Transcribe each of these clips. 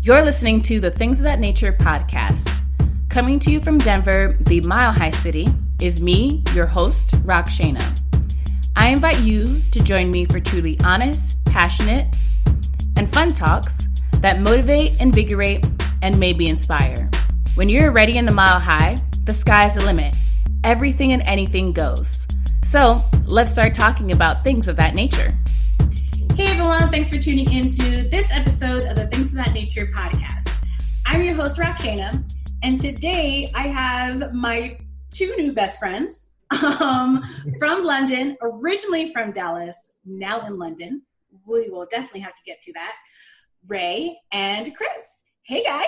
You're listening to the Things of That Nature podcast. Coming to you from Denver, the Mile High City, is me, your host, Rockshana. I invite you to join me for truly honest, passionate, and fun talks that motivate, invigorate, and maybe inspire. When you're ready in the Mile High, the sky's the limit. Everything and anything goes. So let's start talking about things of that nature. Hey everyone, thanks for tuning into this episode of the Things of That Nature podcast. I'm your host, Rockshana, and today I have my two new best friends from London, originally from Dallas, now in London. We will definitely have to get to that. Ray and Chris. Hey guys.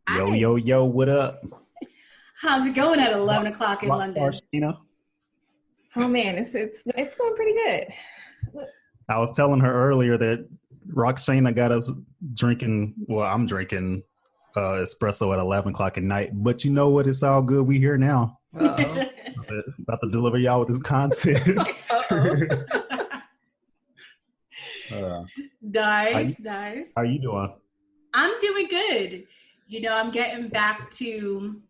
Yo, what up? How's it going at 11 o'clock in London? Oh man, it's going pretty good. I was telling her earlier that Rockshana got us drinking. Well, I'm drinking espresso at 11 o'clock at night. But you know what? It's all good. We here now. Uh-oh. About to deliver y'all with this content. Nice. How you doing? I'm doing good. You know, I'm getting back to,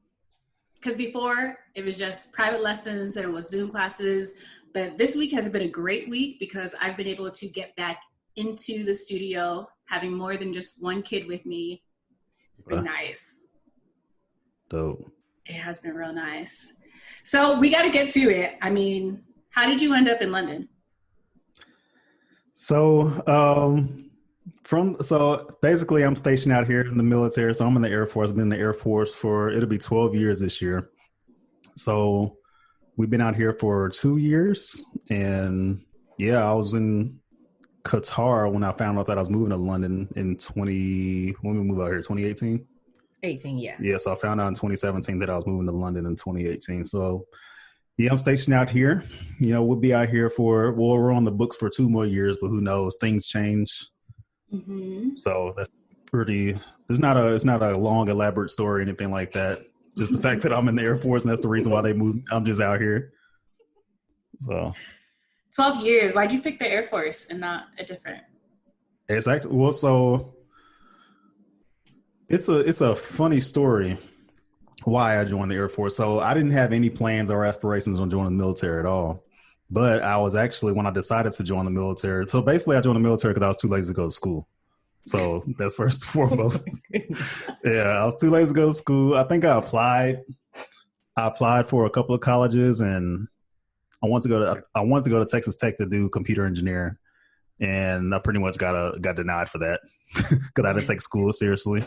because before it was just private lessons, then it was Zoom classes. But this week has been a great week because I've been able to get back into the studio, having more than just one kid with me. It's been nice. Dope. It has been real nice. So we got to get to it. I mean, how did you end up in London? So, basically I'm stationed out here in the military. So I'm in the Air Force. I've been in the Air Force it'll be 12 years this year. So we've been out here for 2 years, and I was in Qatar when I found out that I was moving to London when we moved out here, 2018? 18, yeah. Yeah, so I found out in 2017 that I was moving to London in 2018. So, I'm stationed out here. We'll be out here we're on the books for 2 more years, but who knows? Things change. Mm-hmm. So that's it's not a long, elaborate story or anything like that. Just the fact that I'm in the Air Force, and that's the reason why they moved. I'm just out here. So 12 years. Why'd you pick the Air Force and not a different? It's actually it's a funny story why I joined the Air Force. So I didn't have any plans or aspirations on joining the military at all. But I was actually, when I decided to join the military, so basically I joined the military because I was too lazy to go to school. So that's first and foremost. I was too lazy to go to school. I think I applied for a couple of colleges, and I wanted to go to Texas Tech to do computer engineering, and I pretty much got denied for that because I didn't take school seriously.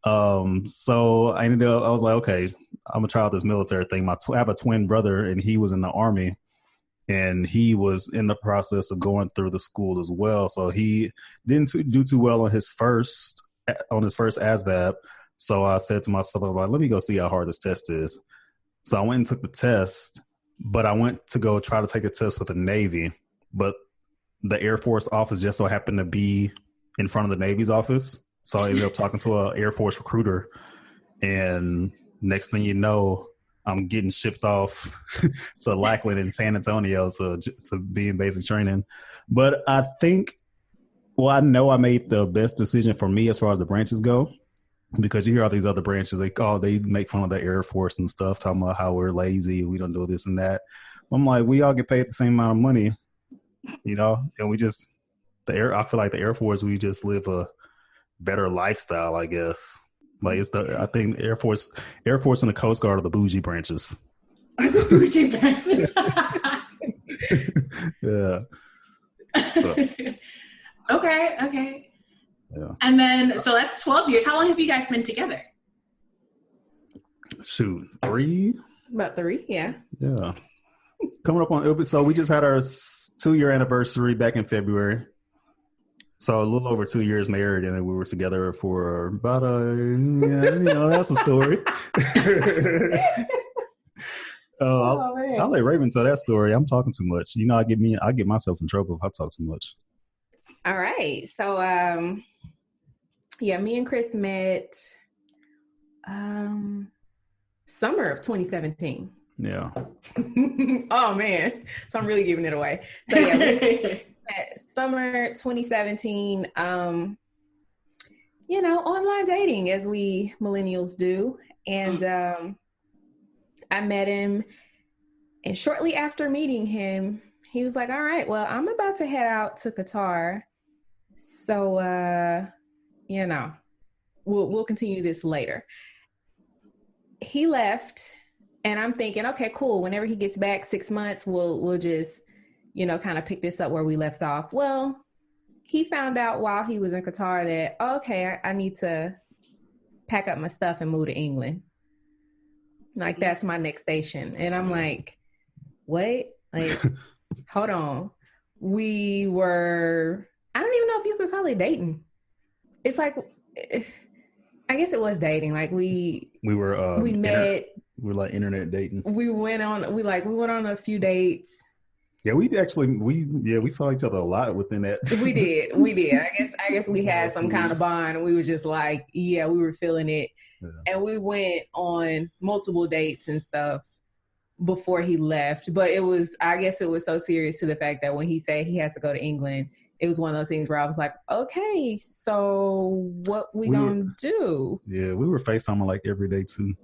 So I was like, okay, I'm gonna try out this military thing. I have a twin brother, and he was in the Army. And he was in the process of going through the school as well. So he didn't do too well on his first ASVAB. So I said to myself, I was like, let me go see how hard this test is. So I went and took the test, but I went to go try to take a test with the Navy. But the Air Force office just so happened to be in front of the Navy's office. So I ended up talking to an Air Force recruiter. And next thing you know, I'm getting shipped off to Lackland in San Antonio to be in basic training. But I know I made the best decision for me as far as the branches go, because you hear all these other branches, they make fun of the Air Force and stuff, talking about how we're lazy, we don't do this and that. I'm like, we all get paid the same amount of money, and we just, I feel like the Air Force, we just live a better lifestyle, I guess. Like I think Air Force and the Coast Guard are the bougie branches. The bougie branches. Yeah. So. Okay. Yeah. And then, so that's 12 years. How long have you guys been together? Shoot, 3? About 3, yeah. Yeah. Coming up on, so we just had our 2-year anniversary back in February. So a little over 2 years married, and then we were together for about that's a story. I'll let Raven tell that story. I'm talking too much. I get myself in trouble if I talk too much. All right. So, me and Chris met summer of 2017. Yeah. Oh man. So I'm really giving it away. So yeah, summer 2017, online dating as we millennials do. And I met him. And shortly after meeting him, he was like, all right, well, I'm about to head out to Qatar. So, we'll continue this later. He left, and I'm thinking, okay, cool. Whenever he gets back, 6 months, we'll just, kind of pick this up where we left off. Well, he found out while he was in Qatar that, okay, I need to pack up my stuff and move to England. Like, that's my next station. And I'm like, what? Like, hold on. We were, I don't even know if you could call it dating. It's like, I guess it was dating. Like we met. We were like internet dating. We went on a few dates. Yeah, we saw each other a lot within that. We did. I guess we had some kind of bond. We were just like, we were feeling it. Yeah. And we went on multiple dates and stuff before he left. But I guess it was so serious to the fact that when he said he had to go to England, it was one of those things where I was like, okay, so what we gonna do? Yeah, we were FaceTiming like every day too.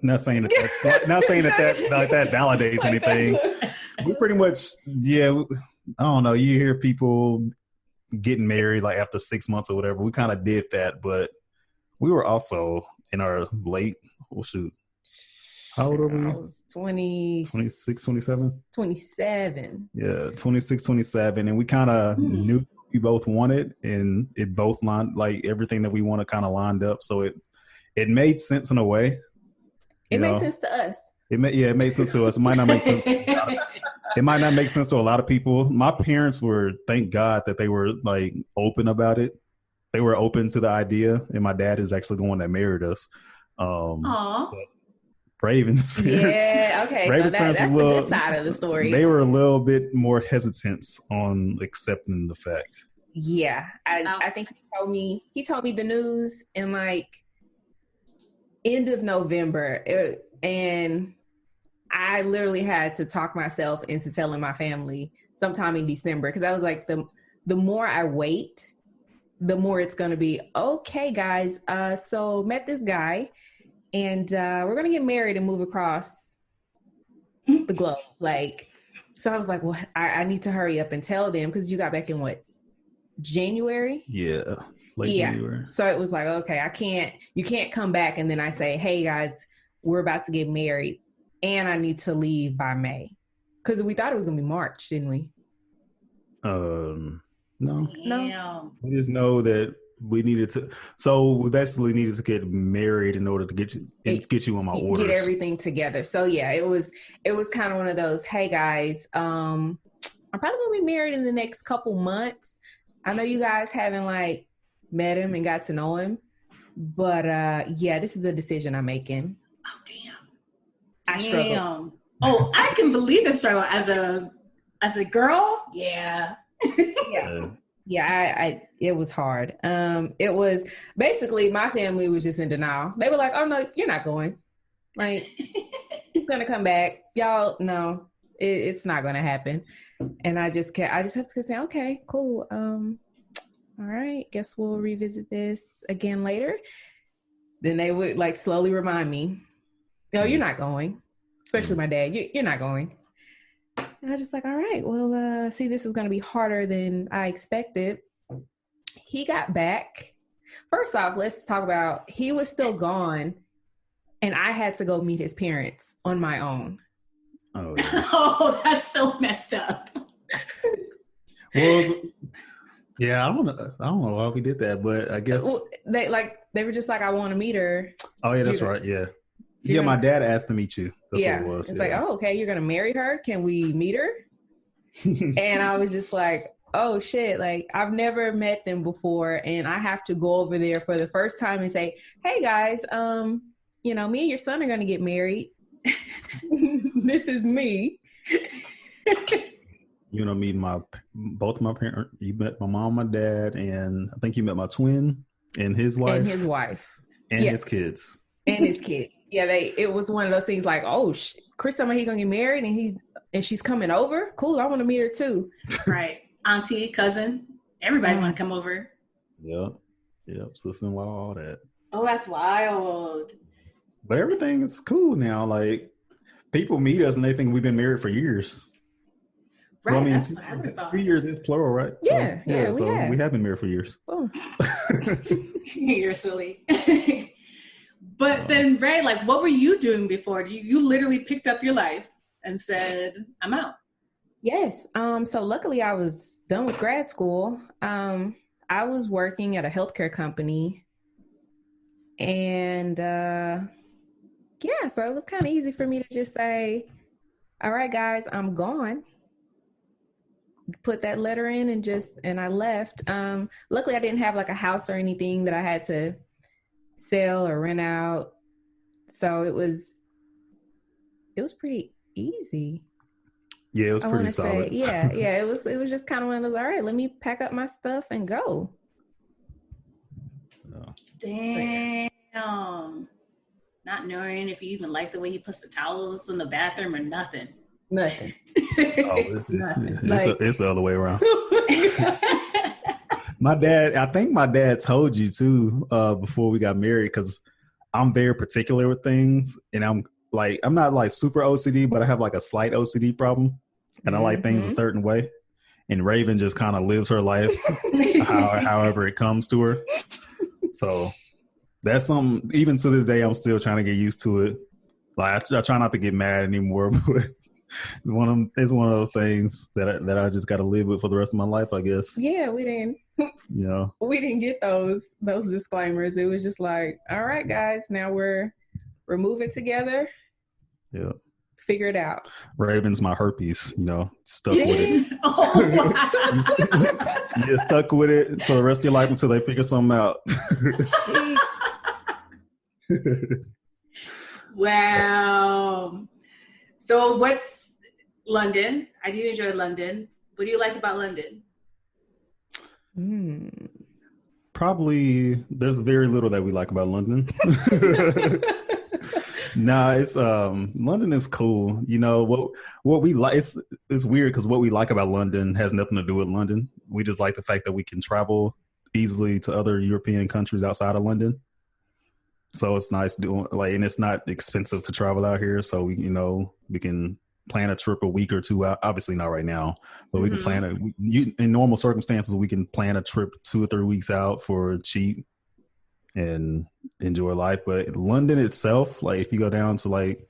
Not saying that that validates anything. We pretty much, I don't know. You hear people getting married like after 6 months or whatever. We kind of did that, but we were also in our late, how old are we? I was 26, 27? 27. Yeah, 26, 27. And we kind of knew we both wanted, and it both lined, like everything that we wanted kind of lined up. So it made sense in a way. It made sense to us. It made sense to us. It might not make sense. It might not make sense to a lot of people. My parents were, thank God that they were like open about it. They were open to the idea, and my dad is actually the one that married us. Raven's parents. Yeah, okay. Raven's parents that's the good side of the story. They were a little bit more hesitant on accepting the fact. Yeah, I think he told me the news in like end of November, and I literally had to talk myself into telling my family sometime in December, because I was like, the more I wait, the more it's going to be, okay, guys, so met this guy, and we're going to get married and move across the globe. Like, so I was like, well, I need to hurry up and tell them, because you got back in what, January? Yeah, late January. So it was like, okay, you can't come back and then I say, hey guys, we're about to get married and I need to leave by May. Because we thought it was going to be March, didn't we? No. No. We just know that we basically needed to get married in order to get you on my orders. Get everything together. So yeah, it was kind of one of those, hey guys, I'm probably going to be married in the next couple months. I know you guys haven't like met him and got to know him, but this is the decision I'm making. Oh damn! I struggle. Oh, I can believe the struggle as a girl. Yeah. Yeah, it was hard. It was basically my family was just in denial. They were like, "Oh no, you're not going. Like, he's gonna come back. Y'all, no, it's not gonna happen." And I just have to say, okay, cool. All right, guess we'll revisit this again later. Then they would like slowly remind me, "No, you're not going." Especially my dad, you're not going. And I was just like, all right, well, see, this is going to be harder than I expected. He got back. First off, let's talk about, he was still gone, and I had to go meet his parents on my own. Oh, yeah. Oh, that's so messed up. Well, yeah, I don't know why we did that, but I guess they were just like, I want to meet her. Oh yeah, that's right. Yeah. Yeah, my dad asked to meet you. That's what it was. It's like, oh, okay, you're going to marry her? Can we meet her? And I was just like, oh, shit. Like, I've never met them before, and I have to go over there for the first time and say, hey, guys, me and your son are going to get married. This is me. Meet both my parents. You met my mom, my dad, and I think you met my twin and his wife. And his wife. And his kids. And his kids. Yeah, it was one of those things like, oh, Chris told me he's gonna get married and she's coming over. Cool, I want to meet her too. Right, auntie, cousin, everybody want to come over. Yeah. Yep, sister-in-law, all that. Oh, that's wild. But everything is cool now. Like, people meet us and they think we've been married for years. Right, well, I mean, that's what I would have thought. 2 years is plural, right? Yeah, we have been married for years. Oh. You're silly. But then, Ray, like, what were you doing before? You literally picked up your life and said, I'm out. Yes. So luckily I was done with grad school. I was working at a healthcare company, and so it was kind of easy for me to just say, all right, guys, I'm gone. Put that letter in and I left. Luckily I didn't have like a house or anything that I had to sell or rent out. So it was pretty easy. Yeah, it was pretty solid. It was just kind of one of those, all right, let me pack up my stuff and go. Damn. Not knowing if you even like the way he puts the towels in the bathroom or nothing. Nothing. It's the other way around. I think my dad told you too, before we got married, because I'm very particular with things, and I'm not like super OCD, but I have like a slight OCD problem, and I like things a certain way. And Raven just kind of lives her life however it comes to her. So that's something, even to this day, I'm still trying to get used to it. Like, I try not to get mad anymore, but it's one of those things that I just got to live with for the rest of my life, I guess. Yeah, we didn't. We didn't get those disclaimers. It was just like, all right, guys, now we're moving together. Yeah. Figure it out. Raven's my herpes, stuck with it. Oh, wow. You get stuck with it for the rest of your life until they figure something out. Wow. So what's London? I do enjoy London. What do you like about London? Probably there's very little that we like about London. Nah, it's London is cool. What we like, it's weird because what we like about London has nothing to do with London. We just like the fact that we can travel easily to other European countries outside of London. So it's nice doing and it's not expensive to travel out here. So we can plan a trip a week or two out. Obviously not right now, but we can plan in normal circumstances. We can plan a trip 2 or 3 weeks out for cheap and enjoy life. But London itself, like if you go down to like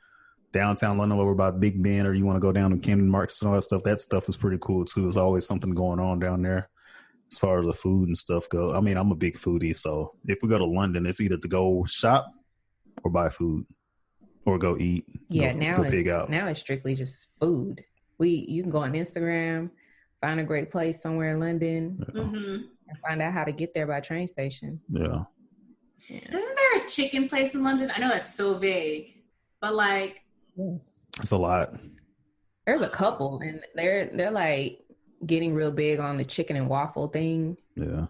downtown London over by Big Ben, or you want to go down to Camden Market and all that stuff is pretty cool too. There's always something going on down there as far as the food and stuff go. I mean, I'm a big foodie, so if we go to London, it's either to go shop or buy food or go eat. Yeah, now it's strictly just food. You can go on Instagram, find a great place somewhere in London, and find out how to get there by train station. Yeah. Isn't there a chicken place in London? I know that's so vague, but like, yes, it's a lot. There's a couple, and they're like getting real big on the chicken and waffle thing. Yeah.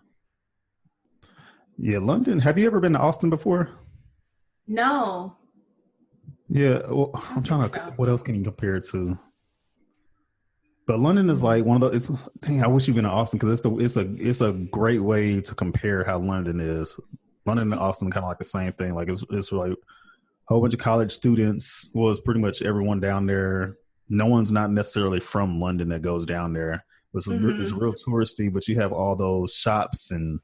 London. Have you ever been to Austin before? No. Yeah, well, I'm trying to. What else can you compare it to? But London is like one of those. I wish you'd been to Austin because it's a great way to compare how London is. London and Austin kind of like the same thing. Like it's like a whole bunch of college students. Well, it's pretty much everyone down there. No one's not necessarily from London that goes down there. It's real touristy, but you have all those shops and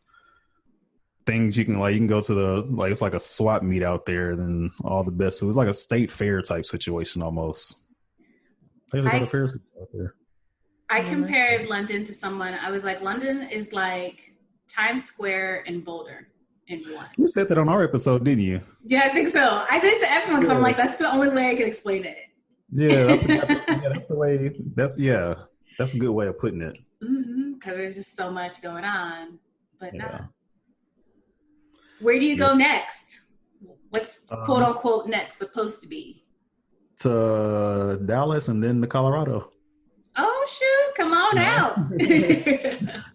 things you can go to it's like a swap meet out there, and all the best. So it's like a state fair type situation almost. There's a lot of fairs out there. I compared London to someone. I was like, London is like Times Square and Boulder in one. You said that on our episode, didn't you? Yeah, I think so. I said it to everyone because I'm like, that's the only way I can explain it. Yeah, that's the way. That's a good way of putting it. Because there's just so much going on, but not. Where do you go next? What's quote unquote next supposed to be? To Dallas and then to Colorado. Oh shoot! Come on out.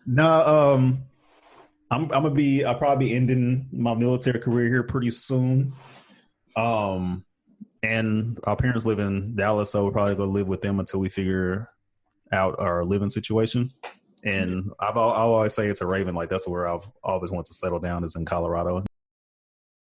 No, I'll probably be ending my military career here pretty soon. And our parents live in Dallas, so we'll probably go live with them until we figure out our living situation. And I always say it's a Raven. Like that's where I've always wanted to settle down is in Colorado.